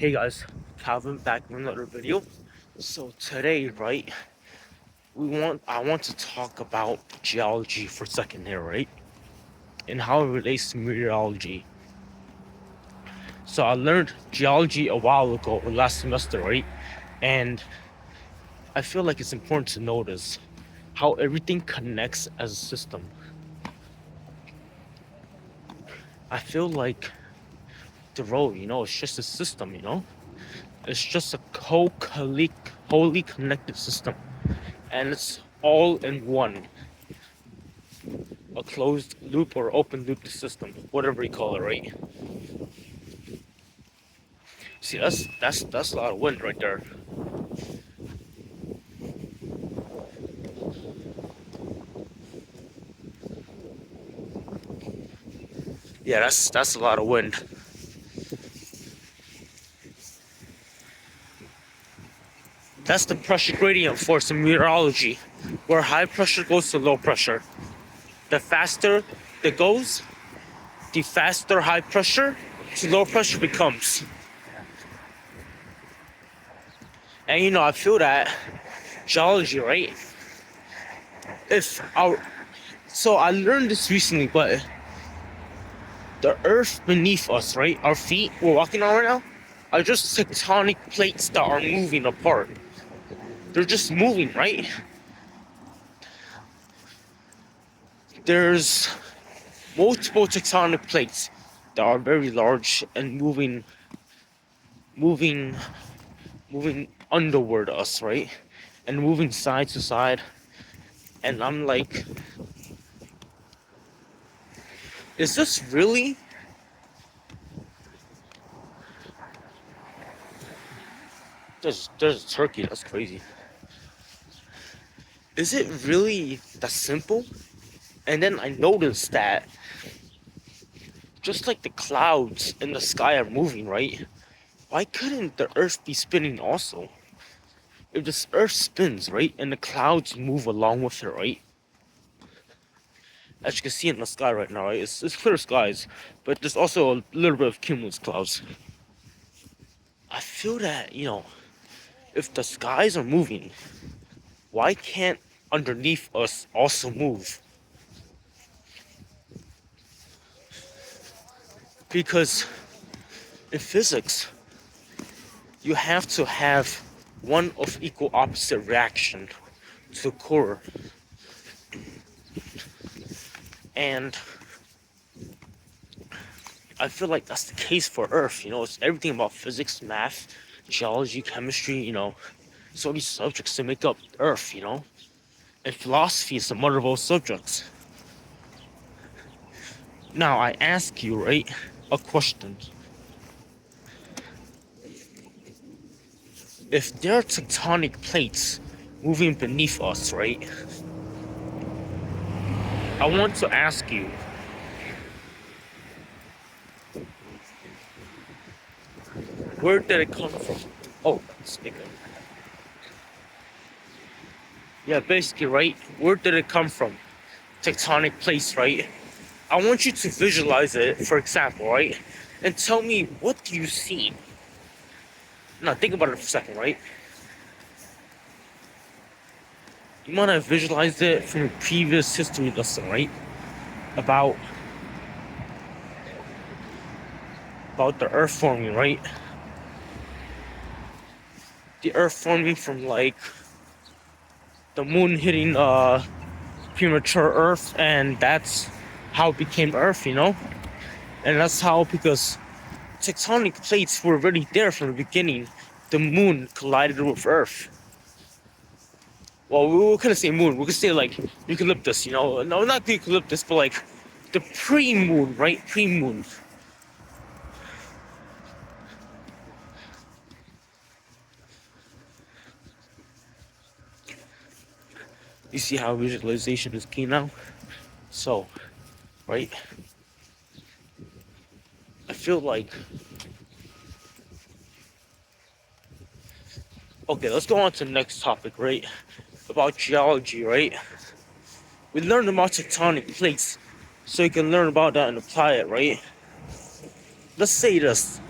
Hey guys, Calvin back with another video. So today, right, I want to talk about geology for a second here, right? And how it relates to meteorology. So I learned geology a while ago, last semester, right? And I feel like it's important to notice how everything connects as a system. I feel like the road, it's just a system. It's just a wholly connected system. And it's all in one. A closed loop or open loop system, whatever you call it, right? See, that's a lot of wind right there. Yeah, that's a lot of wind. That's the pressure gradient force in meteorology, where high pressure goes to low pressure. The faster it goes, the faster high pressure to low pressure becomes. And I feel that geology, right? If our so I learned this recently, but the earth beneath us, right? Our feet, we're walking on right now, are just tectonic plates that are moving apart. They're just moving, right? There's multiple tectonic plates that are very large and moving, moving underward us, right? And moving side to side. And I'm like, is this really? There's a turkey. That's crazy. Is it really that simple? And then I noticed that just like the clouds in the sky are moving, right? Why couldn't the earth be spinning also? If the earth spins, right, and the clouds move along with it, right? As you can see in the sky right now, right? It's clear skies, but there's also a little bit of cumulus clouds. I feel that, if the skies are moving, why can't underneath us also move? Because in physics, you have to have one of equal opposite reaction to occur. And I feel like that's the case for Earth. It's everything about physics, math, geology, chemistry, so these subjects to make up Earth, And philosophy is the mother of all subjects. Now I ask you, right, a question. If there are tectonic plates moving beneath us, right? I want to ask you, where did it come from? Oh, speaker. Yeah, basically, right? Where did it come from? Tectonic plates, right? I want you to visualize it, for example, right? And tell me, what do you see? Now, think about it for a second, right? You might have visualized it from a previous history lesson, right? About the Earth forming, right? The Earth forming from like the moon hitting premature Earth, and that's how it became Earth, And that's how, because tectonic plates were already there from the beginning, the moon collided with Earth. Well, we couldn't say moon, we could say like eucalyptus, No, not the eucalyptus, but like the pre-moon, right? Pre-moon. You see how visualization is key now? So, right? I feel like... Okay, let's go on to the next topic, right? About geology, right? We learned about tectonic plates, so you can learn about that and apply it, right? Let's say this.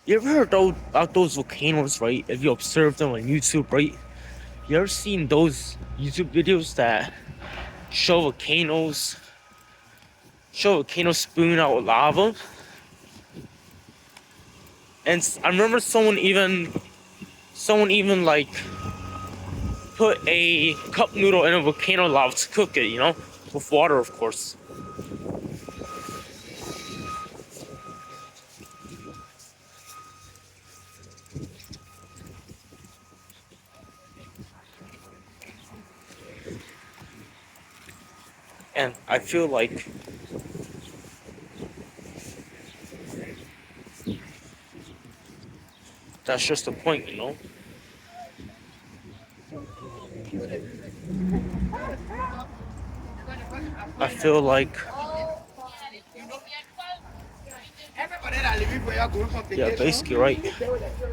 You ever heard about those volcanoes, right? If you observe them on YouTube, right? You ever seen those YouTube videos that show volcanoes spewing out lava? And I remember someone even like put a cup noodle in a volcano lava to cook it, with water, of course. And I feel like that's just the point. I feel like, yeah, basically, right.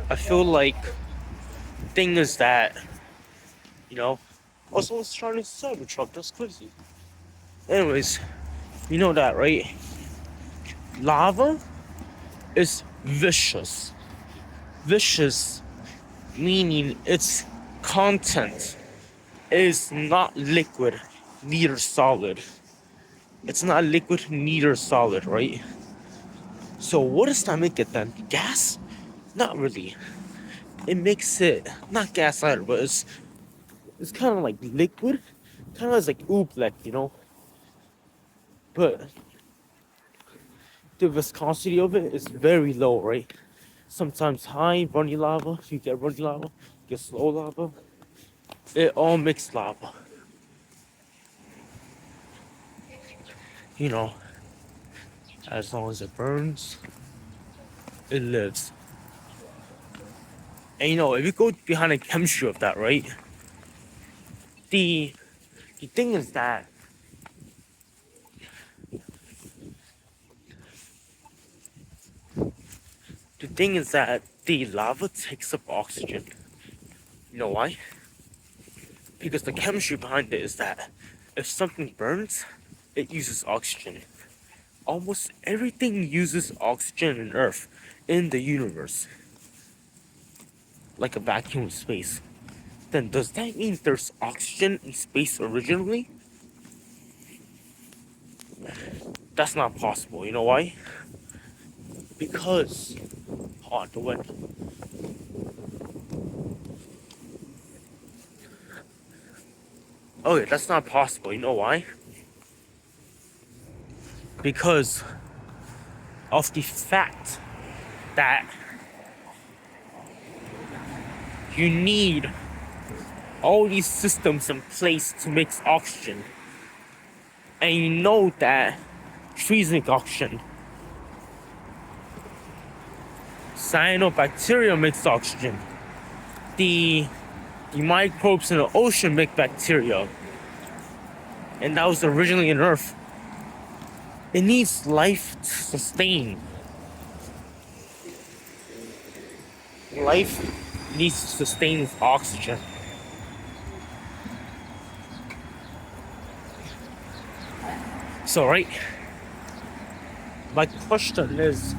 I feel like the thing is that, you know, also it's trying to Cybertruck, that's crazy. Anyways, you know that, right? Lava is vicious. Vicious meaning its content is not liquid, neither solid. It's not liquid, neither solid, right? So what does that make it then? Gas? Not really. It makes it not gas either, but it's kind of like liquid, kind of like oobleck. But the viscosity of it is very low, right? Sometimes high, runny lava, you get runny lava, you get slow lava. It all mixed lava. You know, as long as it burns, it lives. And if you go behind the chemistry of that, right? The the thing is that the lava takes up oxygen. You know why? Because the chemistry behind it is that if something burns, it uses oxygen. Almost everything uses oxygen in Earth, in the universe, like a vacuum of space. Then does that mean there's oxygen in space originally? That's not possible. You know why? Because, hold on, the wind. Okay, that's not possible. You know why? Because of the fact that you need all these systems in place to mix oxygen. And you know that trees make oxygen. Cyanobacteria makes oxygen. The microbes in the ocean make bacteria. And that was originally in Earth. It needs life to sustain. Life needs to sustain with oxygen. So, right, my question is,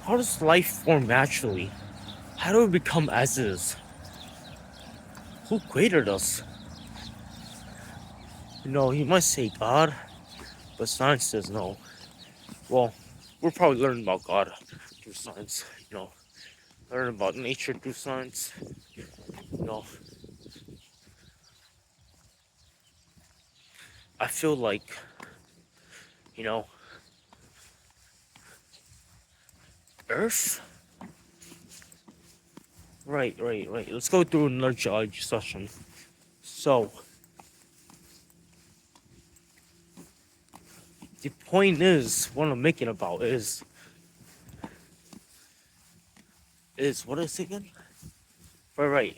how does life form naturally? How do we become as is? Who created us? You might say God, but science says no. Well, we're probably learning about God through science, learning about nature through science, you know. I feel like, you know, Earth. Right. Let's go through another geology session. So, the point is, what I'm making about is what is it again? Right.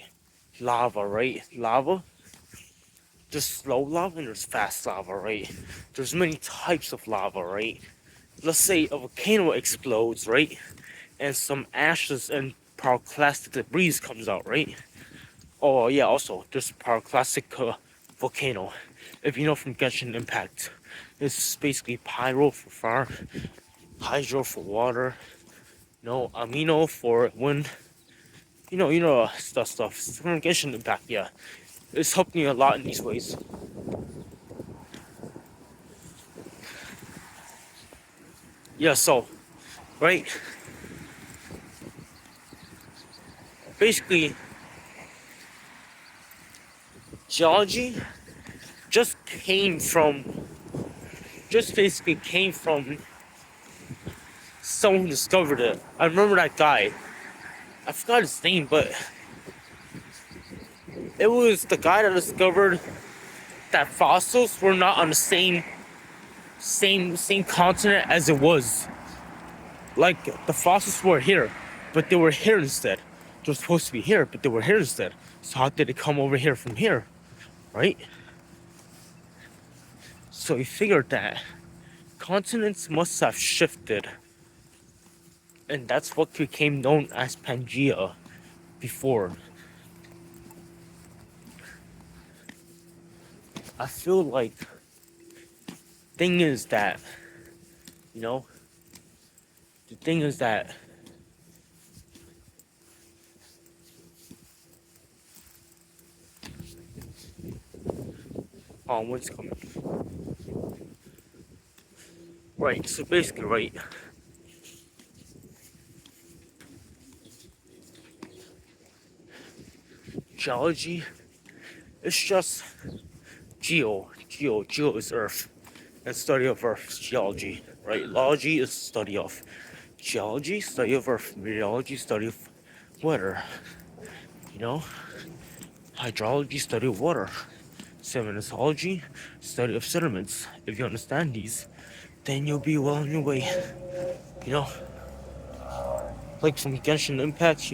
Lava, right? Lava. There's slow lava and there's fast lava, right? There's many types of lava, right? Let's say a volcano explodes, right? And some ashes and pyroclastic debris comes out, right? Oh yeah, also there's pyroclastic volcano. If you know from Genshin Impact, it's basically pyro for fire. hydro for water, amino for wind, stuff. Segregation impact, yeah. It's helped me a lot in these ways. Yeah, so, right, basically, geology just came from, just basically came from someone who discovered it. I remember that guy. I forgot his name, but it was the guy that discovered that fossils were not on the same continent as it was. Like the fossils were here, but they were here instead. They were supposed to be here, but they were here instead. So how did it come over here from here, right? So he figured that continents must have shifted, and that's what became known as Pangea before. I feel like thing is that, you know, the thing is that what's coming? Right, so basically, right, geology is just geo is earth, and study of earth is geology, right? Logy is study of geology, study of earth, meteorology, study of weather, you know, hydrology, study of water, sedimentology, study of sediments. If you understand these, then you'll be well on your way, you know, like from Genshin Impact,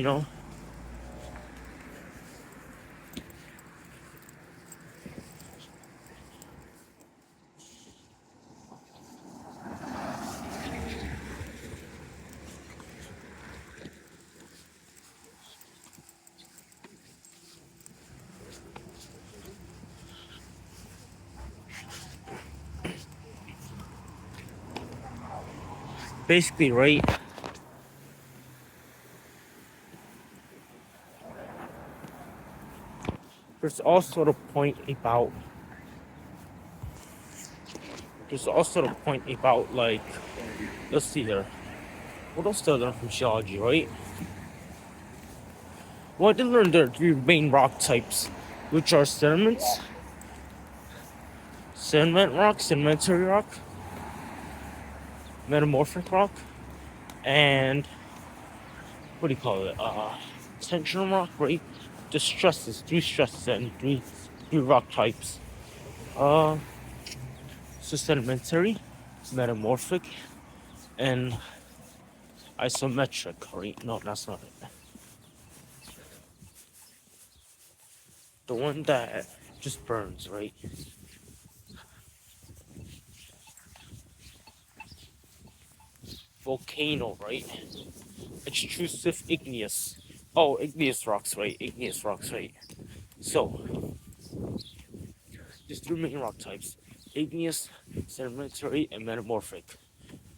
basically, right? There's also the point about like, let's see here. What else did I learn from geology, right? Well, I did learn there are three main rock types, which are sedimentary rock, metamorphic rock, and what do you call it? Tension rock, right? Three stresses, and three rock types. Uh, so sedimentary, metamorphic, and isometric, right? No, that's not it. The one that just burns, right? Volcano, right? Extrusive igneous. Oh, igneous rocks, right? Igneous rocks, right? So, there's three main rock types: igneous, sedimentary, and metamorphic,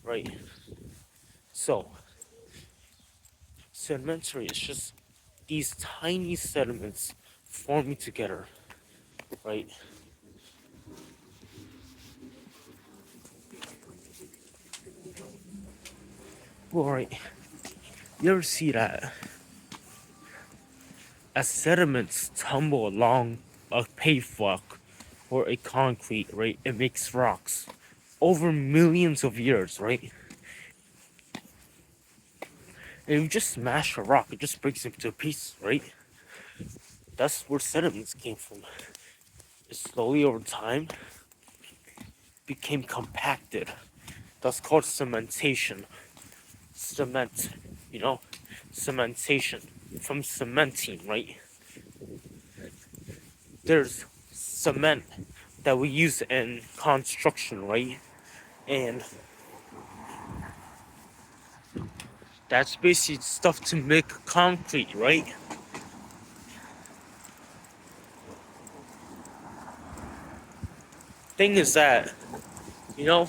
right? So, sedimentary is just these tiny sediments forming together, right? Well, right. You ever see that? As sediments tumble along a paved walk or a concrete, right? It makes rocks over millions of years, right? And you just smash a rock, it just breaks into a piece, right? That's where sediments came from. It slowly over time became compacted. That's called cementation. Cement, you know, cementation from cementing, right? There's cement that we use in construction, right? And that's basically stuff to make concrete, right? Thing is that, you know,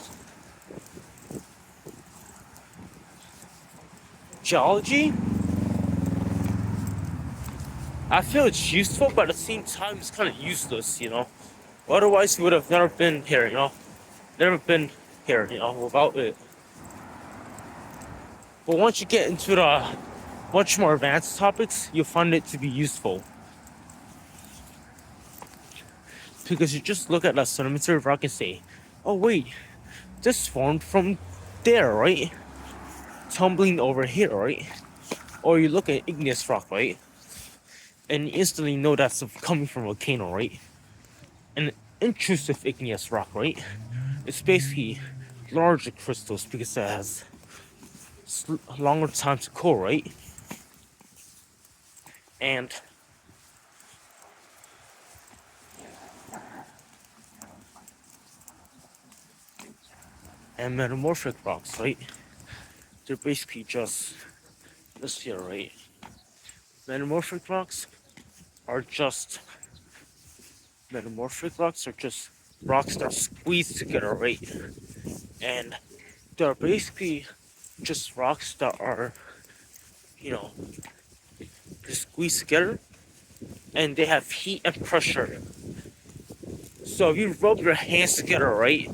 Geology, I feel it's useful, but at the same time, it's kind of useless, you know. Otherwise, we would have never been here, you know. Never been here, you know, without it. But once you get into the much more advanced topics, you'll find it to be useful. Because you just look at a sedimentary rock and say, oh, wait, this formed from there, right? Tumbling over here, right? Or you look at igneous rock, right? And you instantly know that's coming from a volcano, right? An intrusive igneous rock, right? It's basically larger crystals because it has longer time to cool, right? And metamorphic rocks, right? They're basically just this here, right? Metamorphic rocks are just rocks that are squeezed together, right? And they're basically just rocks that are, you know, just squeezed together, and they have heat and pressure. So if you rub your hands together, right?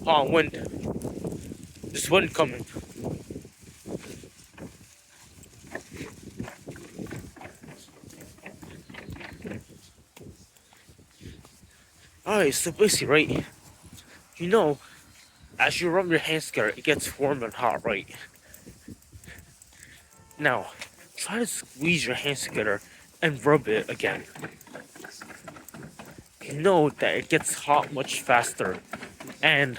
Wind, there's wind coming. Alright, so basically, right? You know, as you rub your hands together, it gets warm and hot, right? Now, try to squeeze your hands together and rub it again. You know that it gets hot much faster, and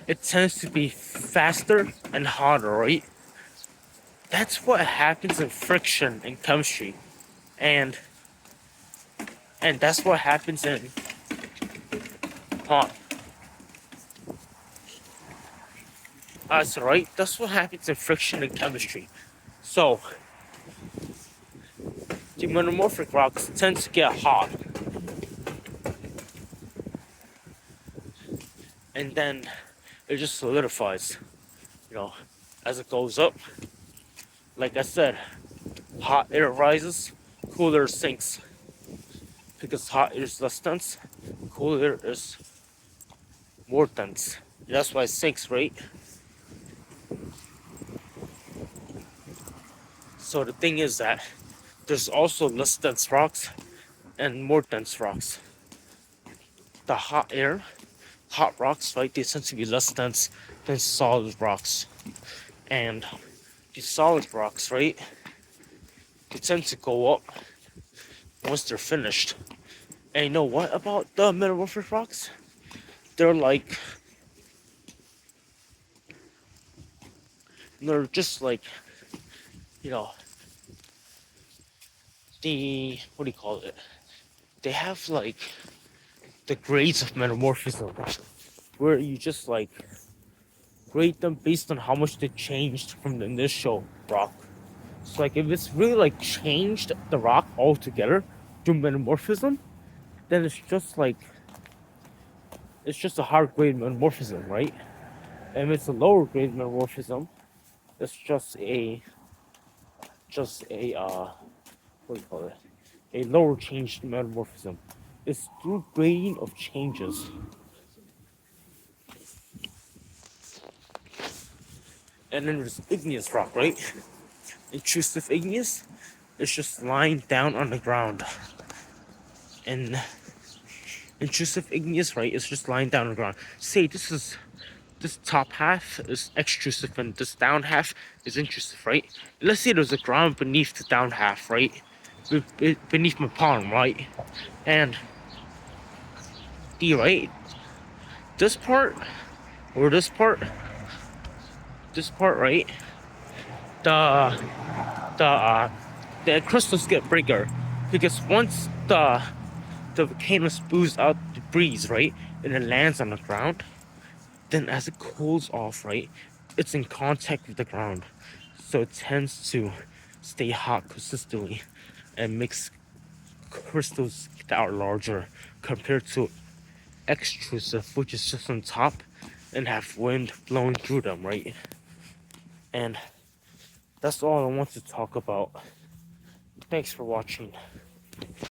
it tends to be faster and hotter, right? That's what happens in friction in chemistry, and that's what happens in hot. That's right. That's what happens in friction in chemistry. So the metamorphic rocks tend to get hot, and then it just solidifies, you know, as it goes up. Like I said, hot air rises, cool air sinks. Because hot air is less dense, cool air is more dense. That's why it sinks, right? So the thing is that there's also less dense rocks and more dense rocks. The hot rocks, right? They tend to be less dense than solid rocks. And these solid rocks, right? They tend to go up once they're finished. And you know what about the metamorphic rocks? They're like, they're just like, you know, what do you call it? They have like the grades of metamorphism, where you just like grade them based on how much they changed from the initial rock. So like if it's really like changed the rock altogether through metamorphism, then it's just a higher grade metamorphism, right? And if it's a lower grade metamorphism, it's just a what do you call it? A lower changed metamorphism. It's through grading of changes. And then there's igneous rock, right? Intrusive igneous is just lying down on the ground. And intrusive igneous, right, is just lying down on the ground. Say this top half is extrusive and this down half is intrusive, right? Let's say there's a ground beneath the down half, right? Beneath my palm, right? And right? This part, or this part, right? The the uh, the crystals get bigger because once the volcano spews out debris, right, and it lands on the ground, then as it cools off, right, it's in contact with the ground, so it tends to stay hot consistently and makes crystals that are larger compared to extrusive, which is just on top and have wind blowing through them, right? And that's all I want to talk about. Thanks for watching.